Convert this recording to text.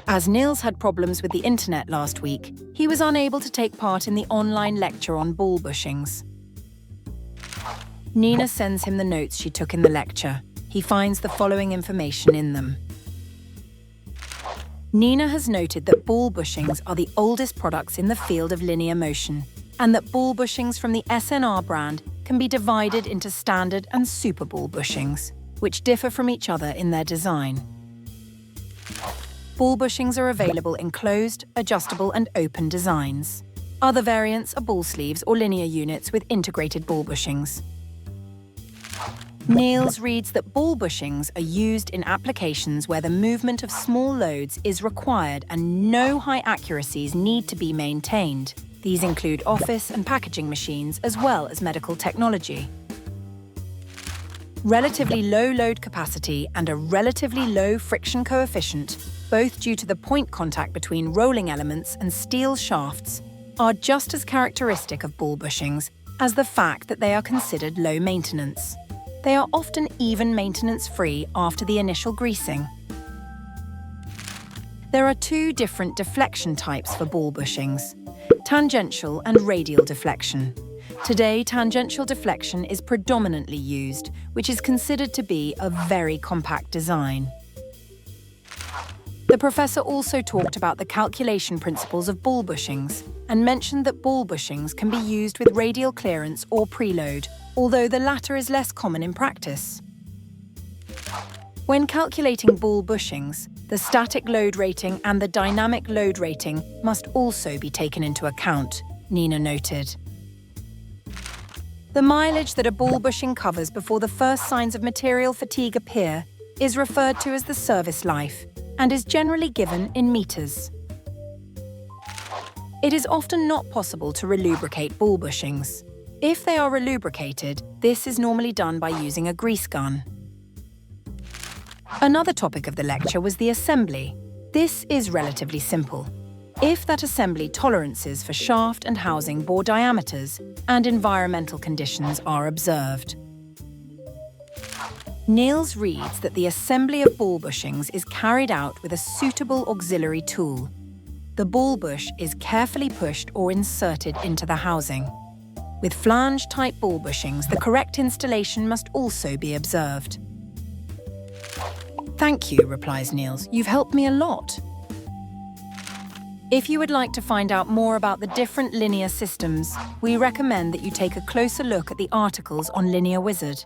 As Niels had problems with the internet last week, he was unable to take part in the online lecture on ball bushings. Nina sends him the notes she took in the lecture. He finds the following information in them. Nina has noted that ball bushings are the oldest products in the field of linear motion, and that ball bushings from the SNR brand can be divided into standard and super ball bushings, which differ from each other in their design. Ball bushings are available in closed, adjustable and open designs. Other variants are ball sleeves or linear units with integrated ball bushings. Niels reads that ball bushings are used in applications where the movement of small loads is required and no high accuracies need to be maintained. These include office and packaging machines as well as medical technology. Relatively low load capacity and a relatively low friction coefficient, both due to the point contact between rolling elements and steel shafts, are just as characteristic of ball bushings as the fact that they are considered low maintenance. They are often even maintenance-free after the initial greasing. There are two different deflection types for ball bushings: tangential and radial deflection. Today, tangential deflection is predominantly used, which is considered to be a very compact design. The professor also talked about the calculation principles of ball bushings and mentioned that ball bushings can be used with radial clearance or preload, although the latter is less common in practice. When calculating ball bushings, the static load rating and the dynamic load rating must also be taken into account, Nina noted. The mileage that a ball bushing covers before the first signs of material fatigue appear is referred to as the service life and is generally given in meters. It is often not possible to relubricate ball bushings. If they are relubricated, this is normally done by using a grease gun. Another topic of the lecture was the assembly. This is relatively simple, if that assembly tolerances for shaft and housing bore diameters and environmental conditions are observed. Niels reads that the assembly of ball bushings is carried out with a suitable auxiliary tool. The ball bush is carefully pushed or inserted into the housing. With flange-type ball bushings, the correct installation must also be observed. "Thank you," replies Niels. "You've helped me a lot." If you would like to find out more about the different linear systems, we recommend that you take a closer look at the articles on Linearwizard.